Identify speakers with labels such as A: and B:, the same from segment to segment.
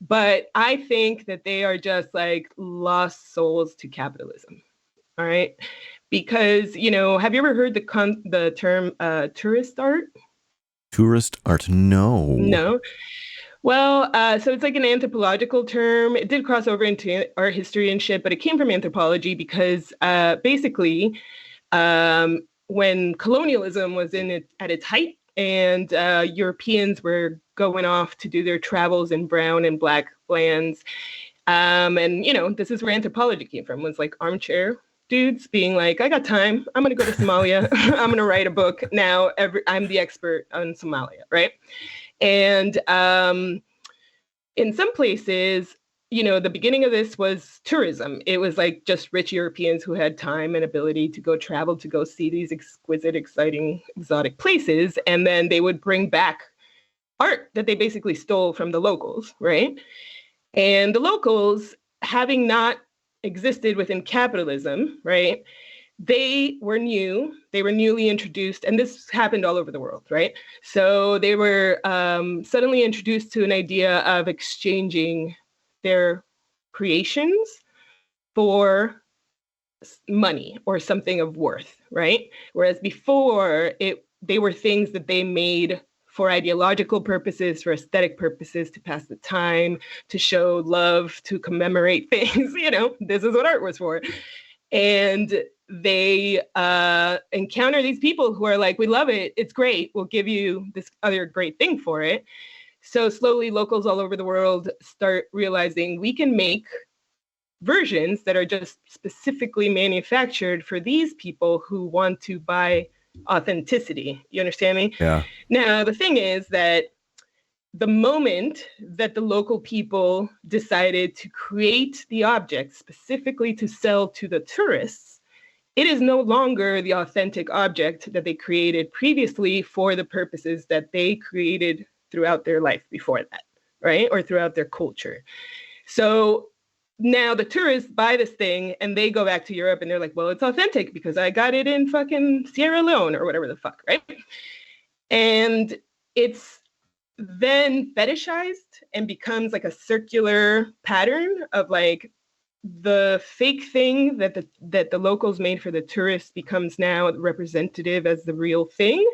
A: But I think that they are just like lost souls to capitalism. All right. Because, have you ever heard the term tourist art?
B: Tourist art? No.
A: No. Well, so it's like an anthropological term. It did cross over into art history and shit, but it came from anthropology because basically, when colonialism was at its height and Europeans were going off to do their travels in brown and black lands, and this is where anthropology came from, was like armchair dudes being like, I got time. I'm going to go to Somalia. I'm going to write a book now. I'm the expert on Somalia, right? And in some places, the beginning of this was tourism. It was like just rich Europeans who had time and ability to go travel to go see these exquisite, exciting, exotic places. And then they would bring back art that they basically stole from the locals, right? And the locals, having not existed within capitalism, right? They were newly introduced, and this happened all over the world, right? So they were suddenly introduced to an idea of exchanging their creations for money or something of worth, right? Whereas before, they were things that they made for ideological purposes, for aesthetic purposes, to pass the time, to show love, to commemorate things. This is what art was for. And they encounter these people who are like, we love it. It's great. We'll give you this other great thing for it. So slowly, locals all over the world start realizing we can make versions that are just specifically manufactured for these people who want to buy authenticity. You understand me?
B: Yeah.
A: Now, the thing is that the moment that the local people decided to create the object specifically to sell to the tourists, it is no longer the authentic object that they created previously for the purposes that they created throughout their life before that, right? Or throughout their culture. So now the tourists buy this thing and they go back to Europe and they're like, well, it's authentic because I got it in fucking Sierra Leone or whatever the fuck, right? And it's then fetishized and becomes like a circular pattern of like the fake thing that the locals made for the tourists becomes now representative as the real thing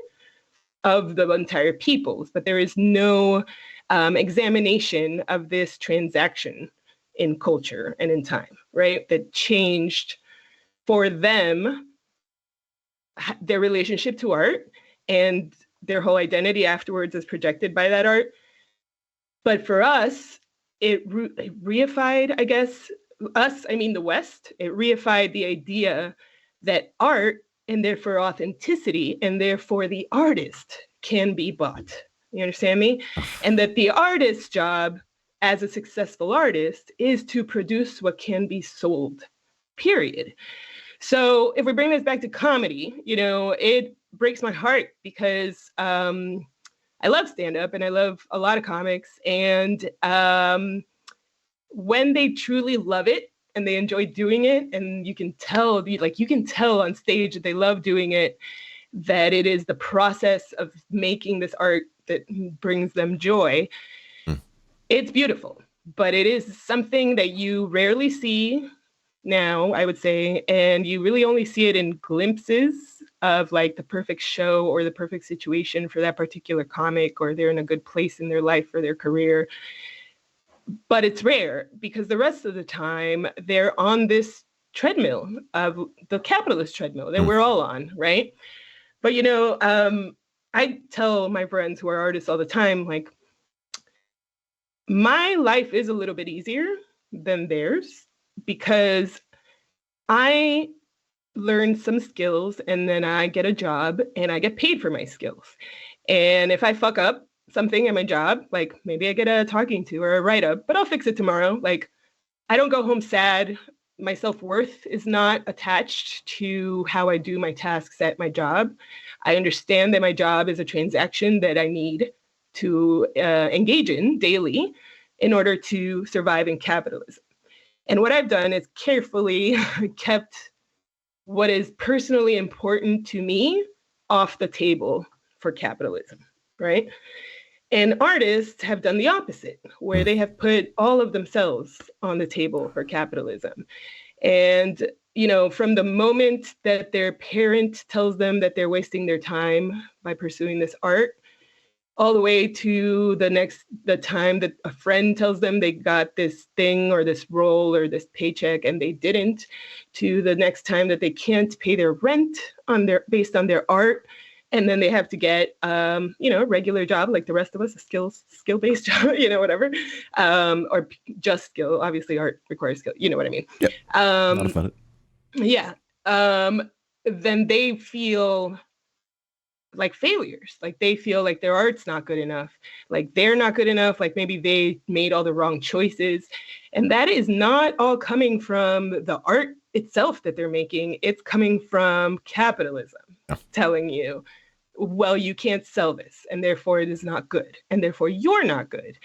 A: of the entire peoples. But there is no examination of this transaction in culture and in time, right? That changed for them their relationship to art and their whole identity afterwards is projected by that art. But for us, it reified, I guess, the West, it reified the idea that art and therefore authenticity and therefore the artist can be bought. You understand me? And that the artist's job as a successful artist is to produce what can be sold, period. So if we bring this back to comedy, it breaks my heart because I love stand-up and I love a lot of comics. And when they truly love it and they enjoy doing it, and you can tell on stage that they love doing it, that it is the process of making this art that brings them joy. It's beautiful, but it is something that you rarely see now, I would say, and you really only see it in glimpses of like the perfect show or the perfect situation for that particular comic, or they're in a good place in their life or their career. But it's rare because the rest of the time they're on this treadmill of the capitalist treadmill that we're all on, right? But I tell my friends who are artists all the time, like, my life is a little bit easier than theirs because I learn some skills and then I get a job and I get paid for my skills. And if I fuck up something at my job, like maybe I get a talking to or a write-up, but I'll fix it tomorrow. Like, I don't go home sad. My self-worth is not attached to how I do my tasks at my job. I understand that my job is a transaction that I need to engage in daily in order to survive in capitalism. And what I've done is carefully kept what is personally important to me off the table for capitalism, right? And artists have done the opposite, where they have put all of themselves on the table for capitalism. And, from the moment that their parent tells them that they're wasting their time by pursuing this art, all the way to the time that a friend tells them they got this thing or this role or this paycheck and they didn't, to the next time that they can't pay their rent based on their art, and then they have to get a regular job like the rest of us, a skill-based job, whatever, or just skill. Obviously, art requires skill. You know what I mean?
B: Yep. Modify it.
A: Yeah. Then they feel like failures. Like they feel like their art's not good enough. Like they're not good enough. Like maybe they made all the wrong choices. And that is not all coming from the art itself that they're making. It's coming from capitalism telling you, well, you can't sell this, and therefore it is not good, and therefore you're not good.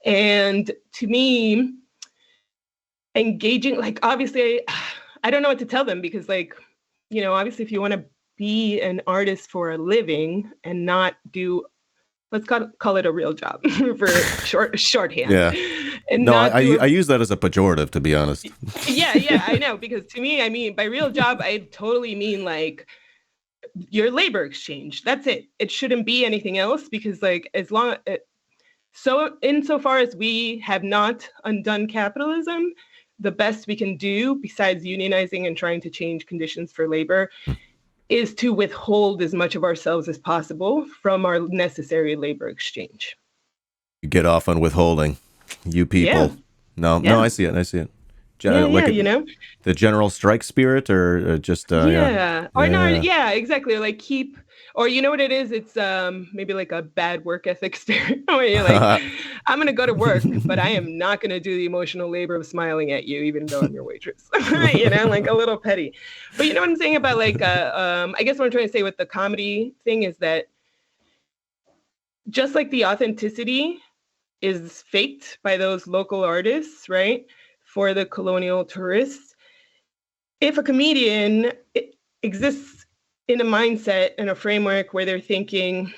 A: And to me, engaging, like, obviously, I don't know what to tell them because, like, obviously, if you want to be an artist for a living and not do, let's call it a real job for shorthand.
B: Yeah.
A: And
B: no, I use that as a pejorative, to be honest.
A: Yeah, I know, because to me, I mean, by real job, I totally mean like your labor exchange. That's it. It shouldn't be anything else, because like insofar as we have not undone capitalism, the best we can do besides unionizing and trying to change conditions for labor is to withhold as much of ourselves as possible from our necessary labor exchange.
B: You get off on withholding, you people.
A: Yeah.
B: No, I see it. The general strike spirit, or just
A: exactly. Like keep, or you know what it is? It's maybe like a bad work ethic spirit where you're like, I'm gonna go to work, but I am not gonna do the emotional labor of smiling at you, even though I'm your waitress. Like a little petty. But you know what I'm saying about like, I guess what I'm trying to say with the comedy thing is that just like the authenticity is faked by those local artists, right? For the colonial tourists, if a comedian exists in a mindset and a framework where they're thinking,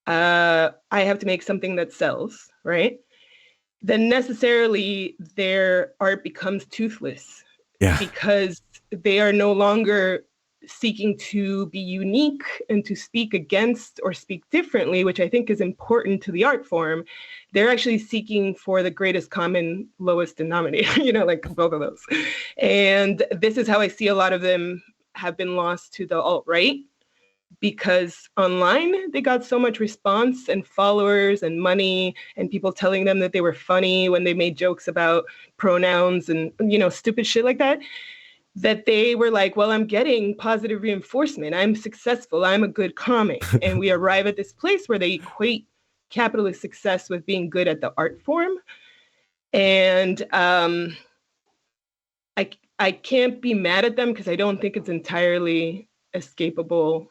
A: I have to make something that sells, right? Then necessarily their art becomes toothless, because they are no longer seeking to be unique and to speak against or speak differently, which I think is important to the art form. They're actually seeking for the greatest common lowest denominator, like both of those. And this is how I see a lot of them have been lost to the alt-right, because online they got so much response and followers and money and people telling them that they were funny when they made jokes about pronouns and, stupid shit like that, that they were like, well, I'm getting positive reinforcement. I'm successful. I'm a good comic. And we arrive at this place where they equate capitalist success with being good at the art form. And I can't be mad at them because I don't think it's entirely escapable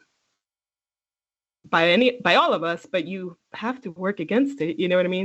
A: by all of us, but you have to work against it. You know what I mean?